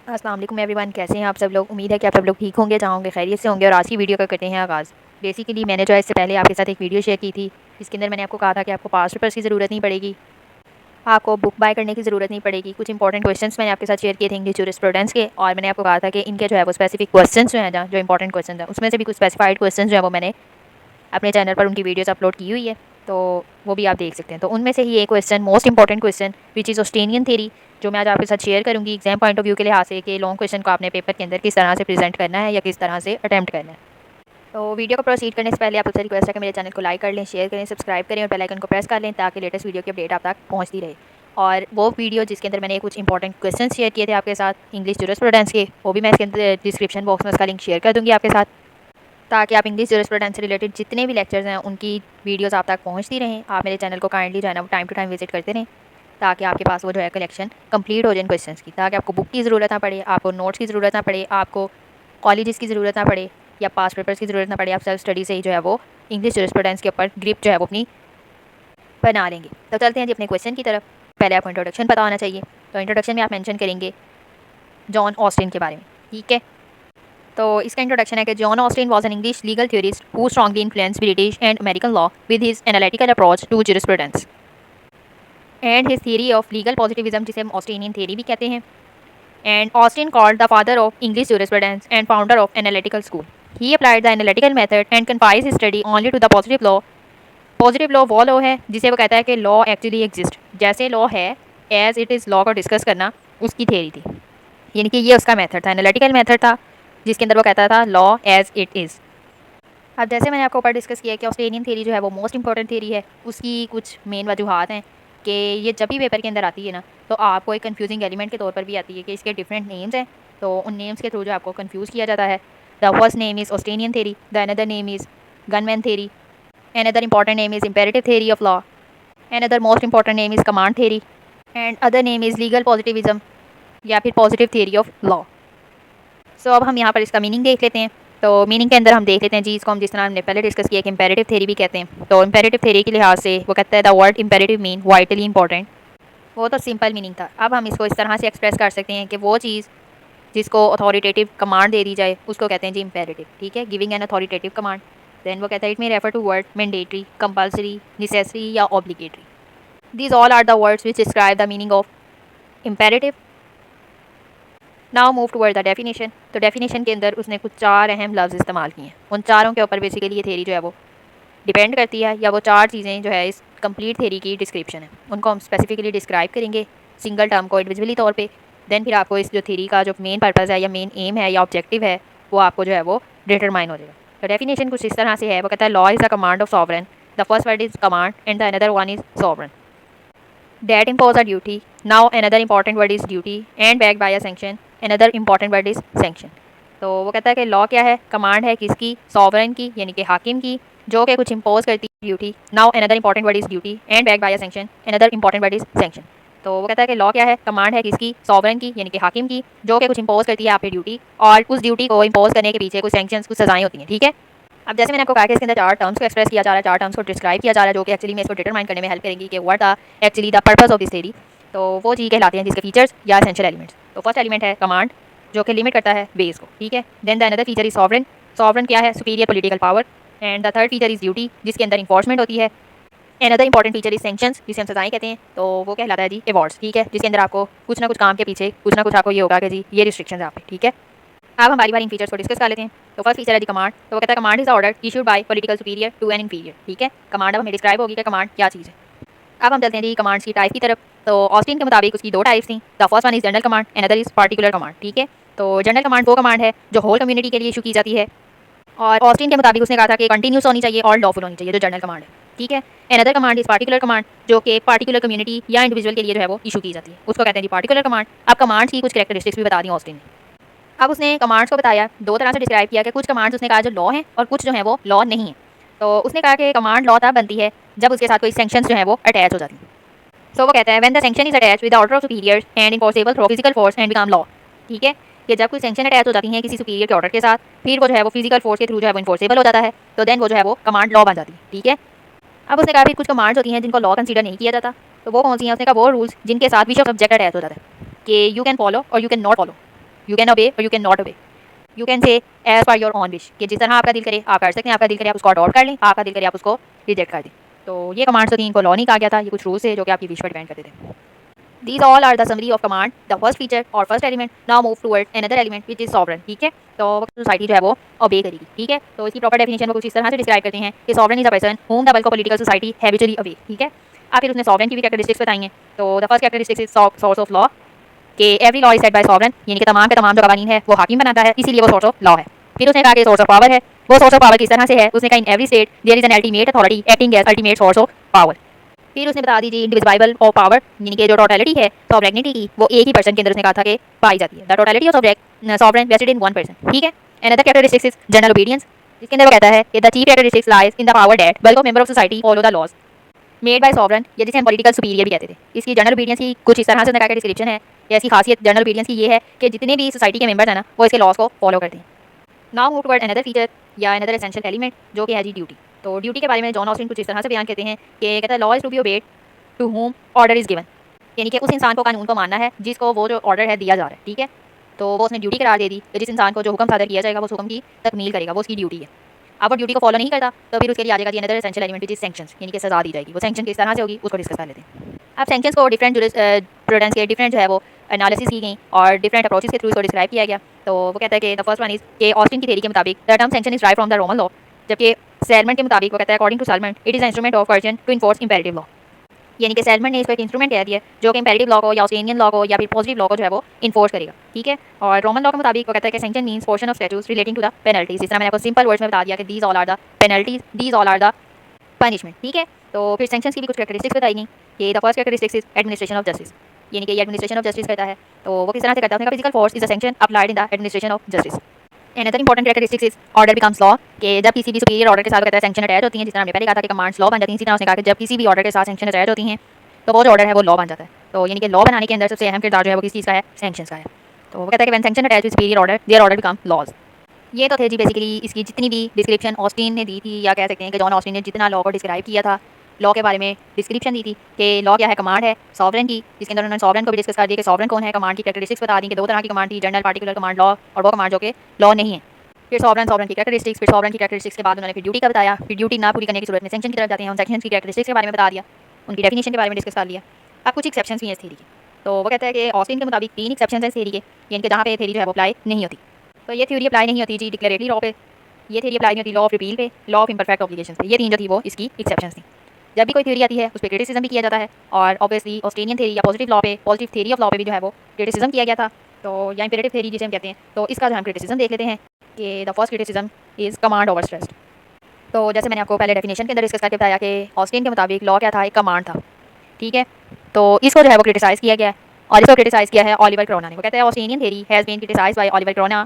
अस्सलाम वालेकुम एवरीवन, कैसे हैं आप सब लोग। उम्मीद है कि आप सब लोग ठीक होंगे, जहाँ होंगे खैरियत से होंगे। और आज की वीडियो का करते हैं आगाज़। बेसिकली मैंने जो है इससे पहले आपके साथ एक वीडियो शेयर की थी, जिसके अंदर मैंने आपको कहा था कि आपको पास्ट पेपर्स की ज़रूरत नहीं पड़ेगी, आपको बुक बाय करने की ज़रूरत नहीं पड़ेगी। कुछ इंपॉर्टेंट क्वेश्चंस मैंने आपके साथ शेयर किए थे इंग्लिश जूरिस्प्रूडेंस के, और मैंने आपको कहा था कि इनके जो है वो स्पेसिफिक क्वेश्चंस जो हैं, जो इंपॉर्टेंट क्वेश्चन हैं, उसमें से भी कुछ स्पेसिफाइड क्वेश्चन जो है वो मैंने अपने चैनल पर उनकी वीडियोस अपलोड की हुई है, तो वो भी आप देख सकते हैं। तो उनमें से ही एक question, most important question, which is Austinian theory, जो मैं आज आपके साथ शेयर करूंगी एग्जाम पॉइंट ऑफ व्यू के लिहाज से, कि लॉन्ग क्वेश्चन को आपने पेपर के अंदर किस तरह से प्रेजेंट करना है या किस तरह से अटैम्प्ट करना है। तो वीडियो को प्रोसीड करने से पहले आप सबसे रिक्वेस्ट है कि मेरे चैनल को लाइक कर लें, शेयर करें, सब्सक्राइब करें और बेल आइकन को प्रेस कर लें, ताकि लेटेस्ट वीडियो की अपडेट आप तक पहुँचती रहे। और वो वीडियो जिसके अंदर मैंने कुछ इंपॉर्टेंट क्वेश्चन शेयर किए थे आपके साथ इंग्लिश जूरिस्प्रूडेंस के, वो भी मैं इसके अंदर डिस्क्रिप्शन बॉक्स में उसका लिंक शेयर कर दूँगी आपके साथ, ताकि आप इंग्लिश जूरिस्प्रूडेंस से रिलेटेड जितने भी लेक्चर्स हैं उनकी वीडियोस आप तक पहुंचती रहें। आप मेरे चैनल को काइंडली जो है ना टाइम टू टाइम विजिट करते रहें, ताकि आपके पास वो जो है कलेक्शन कंप्लीट हो जाए क्वेश्चंस की, ताकि आपको बुक की ज़रूरत ना पड़े, आपको नोट्स की ज़रूरत ना पड़े, आपको कॉलेजेस की ज़रूरत ना पड़े या पास पेपर्स की ज़रूरत ना पड़े। आप सेल्फ स्टडी से ही जो है वो इंग्लिश जूरिस्प्रूडेंस के ऊपर ग्रिप जो है वो अपनी बना लेंगे। तो चलते हैं जी अपने क्वेश्चन की तरफ। पहले आपको इंट्रोडक्शन पता होना चाहिए, तो इंट्रोडक्शन में आप मेंशन करेंगे जॉन ऑस्टिन के बारे में, ठीक है। तो इसका इंट्रोडक्शन है कि John Austin was an English legal theorist who strongly influenced British and American law with his analytical approach to jurisprudence and his theory of legal positivism, जिसे हम ऑस्टिनियन थ्योरी भी कहते हैं। And Austin called the father of English jurisprudence and founder of analytical school. He applied the analytical method and confines his study only to the positive law. Positive law वो law है जिसे वो कहता है कि लॉ एक्चुअली एग्जिस्ट, जैसे law है as it is, law को डिस्कस करना उसकी थ्योरी थी, यानी कि ये उसका मेथड था, एनालिटिकल मेथड था, जिसके अंदर वो कहता था लॉ एज इट इज़। अब जैसे मैंने आपको ऊपर डिस्कस किया कि ऑस्ट्रेनियन थ्योरी जो है वो मोस्ट इंपॉर्टेंट थ्योरी है, उसकी कुछ मेन वजूहत हैं कि ये जब भी पेपर के अंदर आती है ना, तो आपको एक कंफ्यूजिंग एलिमेंट के तौर पर भी आती है कि इसके डिफरेंट नेम्स हैं, तो उन नेम्स के थ्रू जो आपको कंफ्यूज किया जाता है। The first name is Austinian theory, the another name is gunman theory, another important name is imperative theory of law, another most important name is command theory, and other name is legal positivism या फिर positive theory of law. सो अब हम यहाँ पर इसका meaning देख लेते हैं। तो मीनिंग के अंदर हम देख लेते हैं जी, इसको हम जिस तरह हमने पहले डिस्कस किया कि इंपेरेटिव थ्योरी भी कहते हैं। तो इंपेरेटिव थ्योरी के लिहाज से वो कहता है the word imperative mean vitally important. वो तो सिंपल मीनिंग था। अब हम इसको इस तरह से एक्सप्रेस कर सकते हैं कि वो चीज़ जिसको अथॉरिटेटिव कमांड दे दी जाए उसको कहते हैं जी इंपेरेटिव, ठीक है, giving an authoritative command. Then वो कहता है it may refer to word mandatory, compulsory, necessary या obligatory. These all are the words which describe the meaning of imperative. Now move toward the definition. तो definition के अंदर उसने कुछ चार अहम लफ्ज़ इस्तेमाल किए हैं, उन चारों के ऊपर बेसिकली ये थ्योरी जो है वो डिपेंड करती है, या वो चार चीज़ें जो है इस कंप्लीट थ्योरी की डिस्क्रिप्शन है, उनको हम स्पेसिफिकली डिस्क्राइब करेंगे सिंगल टर्म को इंडिविजुअली तौर पे। देन फिर आपको इस जो थ्योरी का जो मेन पर्पज़ है या मेन एम है या ऑब्जेक्टिव है, वो आपको जो है वो डिटरमाइन हो जाएगा। तो डेफिनेशन कुछ इस तरह से है, वो कहता है law is the command of sovereign, the first word is command and the another one is sovereign that impose a duty. Now another important word is duty and backed by a sanction. Another important word is sanction. तो वो कहता है कि law क्या है, command है किसकी, sovereign की यानी कि हाकिम की, जो कि कुछ इम्पोज करती है duty. Now another important word is duty and back by a sanction. Another important word is sanction. तो वो कहता है कि लॉ क्या है, कमांड है किसकी, सॉवरन की यानी कि हाकिम की, जो कि कुछ इम्पोज करती है आप पे ड्यूटी, और उस ड्यूटी को इम्पोज करने के पीछे कुछ सैंक्शंस, कुछ सजाएं होती हैं, ठीक है। अब जैसे मैंने आपको कहा कि इसके अंदर चार टर्म्स को एक्सप्रेस किया जा रहा है, चार टर्म्स को डिस्क्राइब किया जा रहा है, जो कि एक्चुअली में इसको डिटरमाइन करने में हेल्प करेंगी कि what are actually the purpose of this theory. तो वो चीज़ कहलाते हैं जिसके फीचर्स या एसेंशियल एलिमेंट्स। तो फर्स्ट एलिमेंट है कमांड, जो कि लिमिट करता है बेस को, ठीक है। Then the another feature is sovereign, sovereign क्या है, superior political power. And the third feature is duty, जिसके अंदर इन्फोर्समेंट होती है। Another important feature is sanctions, जिसे हम सजाएं कहते हैं, तो वो कहलाता है जी अवार्ड्स, ठीक है, जिसके अंदर आपको कुछ ना कुछ काम के पीछे कुछ ना कुछ आपको ये होगा कि जी ये रिस्ट्रिक्शंस है आप पे, ठीक है। अब हम बारी बारी इन फीचर्स को डिस्कस कर लेते हैं। तो फर्स्ट फीचर है दी कमांड। तो वो कहता है command is order issued by political superior to an inferior, ठीक है। कमांड अब हमें डिस्क्राइब होगी कि कमांड क्या चीज़ है। अब हम चलते हैं जी कमांड्स की टाइप की तरफ। तो ऑस्टिन के मुताबिक उसकी दो टाइप्स थी। The first one is general command, another is particular command, ठीक है। तो जनरल कमांड वो कमांड है जो होल कम्युनिटी के लिए इशू की जाती है, और ऑस्टिन के मुताबिक उसने कहा था कि कंटिन्यूस होनी चाहिए और लॉफुल होनी चाहिए, जो जनरल कमांड है, ठीक है। Another command is particular command, जो कि पार्टिकुलर कम्युनिटी या इंडिविजुअल के लिए जो है वो इशू की जाती है, उसको कहते हैं जी पार्टिकुलर कमांड। अब कमांड्स की कुछ कैरेक्टरिस्टिक्स भी बता दी ऑस्टिन ने। अब उसने कमांड्स को बताया, दो तरह से डिस्क्राइब किया कि कुछ कमांड्स उसने कहा जो लॉ हैं और कुछ जो है वो लॉ नहीं है। तो उसने कहा कि कमांड लॉ तब बनती है जब उसके साथ कोई सैंक्शंस जो है वो अटैच हो जाती हैं। सो वो कहता है when the sanction is attach with the order of superior and enforceable through physical force and become law, ठीक है। कि जब कोई सैंक्शन अटैच हो जाती है किसी सुपीरियर के ऑर्डर के साथ, फिर वो जो है वो फिजिकल फोर्स के थ्रू जो है वो इन्फोर्सेबल हो जाता है, तो देन वो जो है वो कमांड लॉ बन जाती है, ठीक है। अब उसने कहा फिर कुछ कमांड्स होती हैं जिनको लॉ कंसीडर नहीं किया जाता, तो वो कौन सी हैं। उसने कहा वो रूल्स जिनके साथ विश ऑफ सब्जेक्ट अटैच हो जाता है, कि यू कैन फॉलो और you can not follow, you can obey और you can not obey. You can say as per your own wish, कि जिस तरह आपका दिल करे आप कर सकते हैं, आपका दिल करे आप उसको अडॉप्ट कर लें, आपका दिल करे आप उसको रिजेक्ट कर दें। तो ये कमांड्स तो थी, इनको लॉ नहीं कहा गया था, ये कुछ रूल्स है जो कि आपकी विश पर डिपेंड करते थे। These all are the summary of command, the first feature or first element. Now move towards another element which is sovereign, ठीक है। तो सोसाइटी जो है वो ओबे करेगी, ठीक है। तो इसकी प्रॉपर डेफिनेशन को कुछ इस तरह से डिस्क्राइब करते हैं कि sovereign is a person whom the bulk of political society habitually obey, ठीक है। आप फिर उसने सॉवरेन की भी कैरेक्टरिस्टिक्स बताएंगे। तो the first characteristics is source of law, कि every law is set by sovereign, यानी कि तमाम के तमाम जो कानून है वो हाकिम बनाता है, इसीलिए वो सोर्स ऑफ लॉ है। फिर उसने कहा कि सोर्स ऑफ पावर है, वो सोर्स ऑफ पावर किस तरह से है, उसने कहा in every state there is an ultimate authority acting as ultimate source of power. फिर उसने बता दी इंडिविजुअल ऑफ पावर, यानी कि जो टोटलिटी है सॉवरेनिटी की वो एक ही पर्सन के अंदर उसने कहा था कि पाई जाती है। The totality of sovereign vested in one person, ठीक है। Another characteristics is general obedience, जिसके अंदर वो कहता है कि the chief characteristics lies in the power that bulk of member of society follow the laws made by sovereign, या जिसे हम पॉलिटिकल सुपीरियर भी कहते थे। इसकी जनरल ओबीडियंस की कुछ इस तरह से उसने डिस्क्रिप्शन है, ऐसी खासियत जनरल ओबीडियंस की ये है कि जितने भी सोसाइटी के मेंबर्स हैं ना वो इसके लॉज को फॉलो करते हैं। Now move toward another feature या अनदर एसेंशियल एलिमेंट जो कि है जी ड्यूटी। तो ड्यूटी के बारे में जॉन ऑस्टिन कुछ इस तरह से बयान करते हैं कि कहता है law is to be obeyed to whom order is given, यानी कि उस इंसान को कानून को मानना है जिसको वो जो ऑर्डर है दिया जा रहा है, ठीक है। तो वो उसने ड्यूटी करार दे दी कि जिस इंसान को जो हुक्म सादर किया जाएगा वो उस हुक्म की तकमील करेगा, वो उसकी ड्यूटी है। अब वो ड्यूटी को फॉलो नहीं करता तो फिर उसके लिए आ जाएगा another essential element which is sanctions, यानी कि सजा दी जाएगी। वो सैंक्शन किस तरह से होगी उसको डिस्कस कर लेते हैं। अब सैंक्शंस को डिफरेंट जुरिस्प्रूडेंस के डिफरेंट जो है वो एनालिसिस की गई और डिफरेंट अप्रोचेस के थ्रू इसको डिस्क्राइब किया गया। तो वो कहता है कि द फर्स्ट वन इज के ऑस्टिन की थ्योरी के मुताबिक the term sanction is drive from the Roman law, जबकि सेलमेंट के मुताबिक वो कहता है according to Salmond it is instrument of coercion to enforce imperative law, यानी कि सेलमेंट ने इसको एक इंस्ट्रूमेंट कह दिया जो कि इंपेरेटिव लॉ को या ऑस्ट्रेलियन लॉ को या फिर पॉजिटिव लॉ को जो है वो इन्फोर्स करेगा, ठीक है। और रोमन लॉ के मुताबिक वो कहता है कि sanction means portion of statutes relating to the penalties. इस तरह मैंने आपको सिंपल वर्ड्स में बता दिया कि these all are the penalties, these all are the punishment, ठीक है। तो फिर सैंक्शंस की भी कुछ कैरेक्टरिस्टिक्स बताई गई कि the first characteristics is administration of justice, यानी कि ये एडमिनिस्ट्रेशन ऑफ जस्टिस करता है। तो वो किस तरह से करता है, physical force is a sanction applied in the administration of justice. Another important characteristics is order becomes law, कि जब किसी भी सुपीरियर ऑर्डर के साथ कहता है सैंक्शन अटैच होती हैं, जिस तरह हमने पहले कहा था कि कमांड्स लॉ बन जाती हैं, इसी तरह उसने कहा कि जब किसी भी ऑर्डर के साथ सैंक्शन अटैच होती हैं तो वो जो ऑर्डर है वो लॉ बन जाता है। तो यानी कि लॉ बनाने के अंदर सबसे अहम किरदार जो है वो किस चीज़ का है, सैंक्शंस का है। तो वो कहता है कि when sanction attach with superior order their order become laws. ये तो थे जी बेसिकली इसकी जितनी भी डिस्क्रिप्शन ऑस्टिन ने दी थी, या कह सकते हैं कि जॉन ऑस्टिन ने जितना लॉ को डिस्क्राइब किया था, लॉ के बारे में डिस्क्रिप्शन दी थी कि लॉ क्या है, कमांड है सॉवरेन की, जिसके अंदर उन्होंने सॉवरेन को भी डिस्कस कर दिया कि सॉवरेन कौन है, कमांड की कैरेक्टरिस्टिक्स बता दी कि दो तरह की कमांड थी, जनरल पार्टिकुलर कमांड लॉ और वो कमांड जो कि लॉ नहीं है। फिर सॉवरेन की कैरेक्टरिस्टिक्स, फिर सॉवरेन की कैरेक्टरिस्टिक्स के बाद उन्होंने फिर ड्यूटी का बताया, फिर ड्यूटी ना पूरी करने की सूरत में सैंक्शन की तरफ जाते हैं, उन सैंक्शंस की कैरेक्टरिस्टिक्स के बारे में बता दिया, उनकी डेफिनेशन के बारे में डिस्कस कर लिया। अब कुछ एक्सेप्शंस भी हैं इस थ्योरी के। तो वो कहता है कि ऑस्टिन के मुताबिक 3 एक्सेप्शंस हैं इस थ्योरी के, यानी कि जहाँ पे थ्योरी जो है वो अप्लाई नहीं होती। तो ये थ्योरी अप्लाई नहीं होती जी डिक्लेरेटरी लॉ पे, ये थ्योरी अप्लाई नहीं होती लॉ ऑफ रिपील पे, लॉ ऑफ इम्परफेक्ट ऑब्लिगेशंस पे। ये 3 जो थी वो इसकी एक्सेप्शंस थी। जब भी कोई थ्योरी आती है उस पर क्रिटिसिज्म भी किया जाता है, और ऑब्वियसली ऑस्ट्रेलियन थ्योरी या पॉजिटिव लॉ पे, पॉजिटिव थ्योरी ऑफ लॉ पे भी जो है वो क्रिटिसिज्म किया गया था। तो या इंपेरेटिव थ्योरी जिसे हम कहते हैं, तो इसका जो हम क्रिटिसिज्म देख लेते हैं कि the first criticism is command over stressed. तो जैसे मैंने आपको पहले डेफिनेशन के अंदर डिस्कस करके बताया कि ऑस्टिन के मुताबिक लॉ क्या था, एक कमांड था, ठीक है। तो इसको जो है वो क्रिटिसाइज़ किया गया है, और इसको क्रिटिसाइज़ किया है ऑलिवर क्रोना ने। वो कहते हैं Australian theory has been criticised by Olivecrona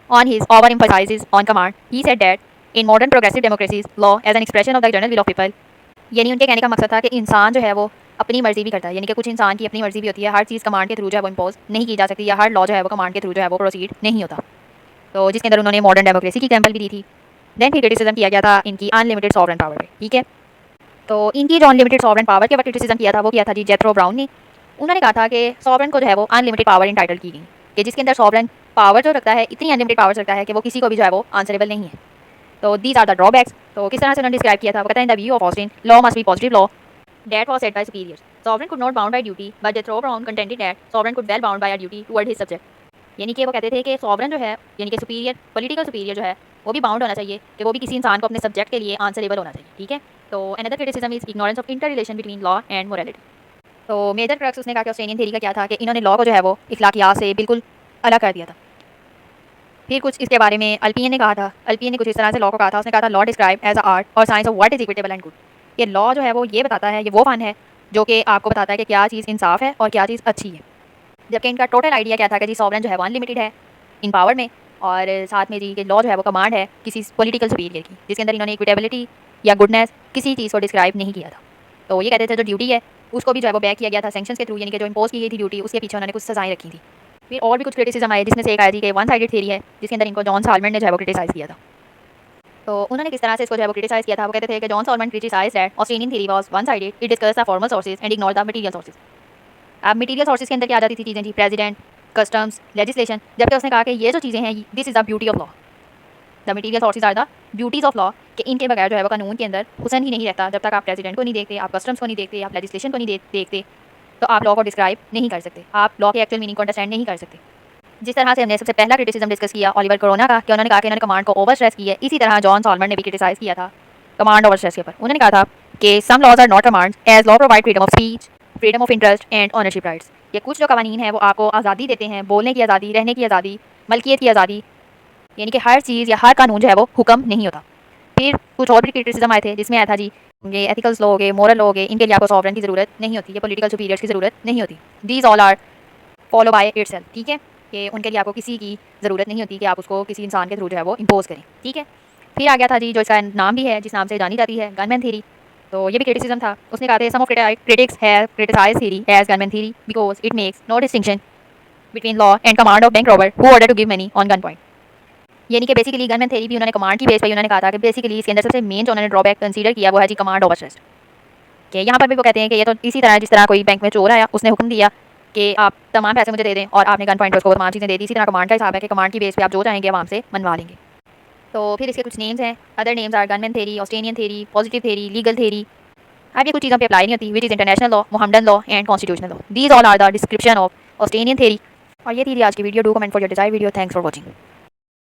on his overemphasis on command. He said that in modern progressive democracies, law as an expression of the general will of people, यानी उनके कहने का मकसद था कि इंसान जो है वो अपनी मर्जी भी करता है, यानी कि कुछ इंसान की अपनी मर्जी भी होती है, हर चीज़ कमांड के थ्रू जो है वो इम्पोज नहीं की जा सकती, या हर लॉ जो है वो कमांड के थ्रू जो है वो प्रोसीड नहीं होता। तो जिसके अंदर उन्होंने मॉडर्न डेमोक्रेसी की एग्जाम्पल भी दी थी। देन फिर क्रिटिसिज्म किया गया था इनकी अनलिमिटेड सॉवरेन पावर पे, ठीक है। तो इनकी जो अनलिमिटेड सॉवरेन पावर के ऊपर क्रिटिसिज्म किया था वो किया था जी जेथरो ब्राउन ने। उन्होंने कहा था कि सॉवरेन को जो है वो अनलिमिटेड पावर इंटाइटल की गई, कि जिसके अंदर सॉवरेन पावर जो रखता है इतनी अनलिमिटेड पावर रखता है कि वो किसी को भी जो है वो आंसरेबल नहीं है। तो दीज आर द ड्रॉबैक्स। तो किस तरह से उन्होंने डिस्क्राइब किया था, वो कहता है in the view of Austin law must be positive law that was set by superiors. Sovereign could not bound by duty, but Jethro Brown contended that sovereign could well bound by a duty toward his subject. यानी कि वो कहते थे कि sovereign जो है यानी कि सुपीरियर पॉलिटिकल सुपीरियर जो है वो भी बाउंड होना चाहिए, कि वो भी किसी इंसान को अपने सब्जेक्ट के लिए आंसरेबल होना चाहिए, ठीक है। तो another criticism is ignorance of inter relation between law and morality. तो मेजर क्रक्स उसने कहा कि ऑस्ट्रेलियन थ्योरी का क्या था कि इन्होंने लॉ को जो है वो इखलाकियात से बिल्कुल अलग कर दिया था। फिर कुछ इसके बारे में अल्पियन ने कहा था, अल्पियन ने कुछ इस तरह से लॉ को कहा था, उसने कहा था law describe as a art और science of what is equitable and good. ये लॉ जो है वो ये बताता है, ये वो फन है जो कि आपको बताता है कि क्या चीज़ इंसाफ है और क्या चीज़ अच्छी है। जबकि इनका टोटल आइडिया क्या था कि जी सॉवरेन जो है वो अनलिमिटेड है इन पावर में, और साथ में जी कि लॉ जो है वो कमांड है किसी पॉलिटिकल सुपीरियर की, जिसके अंदर इन्होंने इक्विटेबिलिटी या गुडनेस किसी चीज़ को डिस्क्राइब नहीं किया था। तो ये कहते थे जो ड्यूटी है उसको भी जो है वो बैक किया गया था सेंक्शंस के थ्रू, यानी कि जो इम्पोज की गई थी ड्यूटी उसके पीछे उन्होंने कुछ सजाएं रखी थी। फिर और भी कुछ क्रिटिसिज्म आए, जिसमें से एक आया थी कि वन साइडेड थ्योरी है, जिसके अंदर इनको जॉन साल्मन ने जो है वो क्रिटिसाइज़ किया था। तो उन्होंने किस तरह से इसको जो है वो क्रिटिसाइज़ किया था, वो कहते थे कि John salmon criticised that Australian theory was one sided, it discuss the formal sources and ignore the material sources. अब मटेरियल सोर्सेज के अंदर क्या आ जाती थी चीज़ें जी, प्रेसिडेंट, कस्टम्स, लेजिस्लेशन, जबकि उसने कहा कि ये जो चीज़ें हैं this is the beauty of law, the material sources are the beauties of law, कि इनके बगैर जो है वो कानून के अंदर हुसन ही नहीं रहता। जब तक आप प्रेसिडेंट को नहीं देखते, आप कस्टम्स को नहीं देखते, आप लेजिस्लेशन को नहीं देखते, तो आप लॉ को डिस्क्राइब नहीं कर सकते, आप लॉ के एक्चुअल मीनिंग को अंडरस्टैंड नहीं कर सकते। जिस तरह से हमने सबसे पहला क्रिटिसिज्म डिस्कस किया ओलिवर कोरोना का, कि उन्होंने कहा कि इन्होंने कमांड को ओवर स्ट्रेस किया है, इसी तरह जॉन सॉल्मर ने भी क्रिटिसाइज किया था कमांड ओवर स्ट्रेस के ऊपर। उन्होंने कहा था कि some laws are not commands as law provide freedom of speech, freedom of interest and ownership rights. ये कुछ जो कवानीन है वो आपको आज़ादी देते हैं, बोलने की आज़ादी, रहने की आज़ादी, मलकियत की आज़ादी, यानी कि हर चीज़ या हर कानून जो है वो हुक्म नहीं होता। फिर कुछ और भी क्रिटिसिज्म आए थे, जिसमें आया था जी ये एथिकल्स लॉ हो गए, मोरल लॉ हो गए, इनके लिए आपको सॉवरेन की ज़रूरत नहीं होती, ये पॉलिटिकल सुपीरियर्स की ज़रूरत नहीं होती। These all are follow by itself, ठीक है, कि उनके लिए आपको किसी की ज़रूरत नहीं होती कि आप उसको किसी इंसान के थ्रू जो है वो इम्पोज करें, ठीक है। फिर आ गया था जी जो इसका नाम भी है, जिस नाम से जानी जाती है, गनमैन थ्योरी। तो ये भी क्रिटिसिज्म था। उसने कहा था some of critics have criticised theory as gunman theory because it makes no distinction between law and command of bank robber who order to give money on gun point. यानी कि basically gunman theory भी उन्होंने command की base पर उन्होंने कहा था कि बेसिकली इसके अंदर सबसे मेन जो उन्होंने ड्रॉबैक कंसीडर किया वो है जी कमांड ओवर स्ट्रेस। कि यहाँ पर भी वो कहते हैं कि ये तो इसी तरह जिस तरह कोई बैंक में चोर आया, उसने हुक्म दिया कि आप तमाम पैसे मुझे दे दें, और आपने गन पॉइंट पर उसको तमाम चीज़ें दे दी। इसी तरह कमांड का हिसाब है कि कमांड की बेस पे आप जो चाहेंगे वहाँ से मनवा लेंगे। तो फिर इसके कुछ नेम्स हैं, other names are gunman theory, Austinian theory, positive theory, legal theory. अब ये कुछ चीज़ों पे अप्लाई नहीं होती, which is international law, Mohammedan law and constitutional law. These all are the description of Austinian theory. और ये थी आज की video. Do comment for your desire video. Thanks for watching.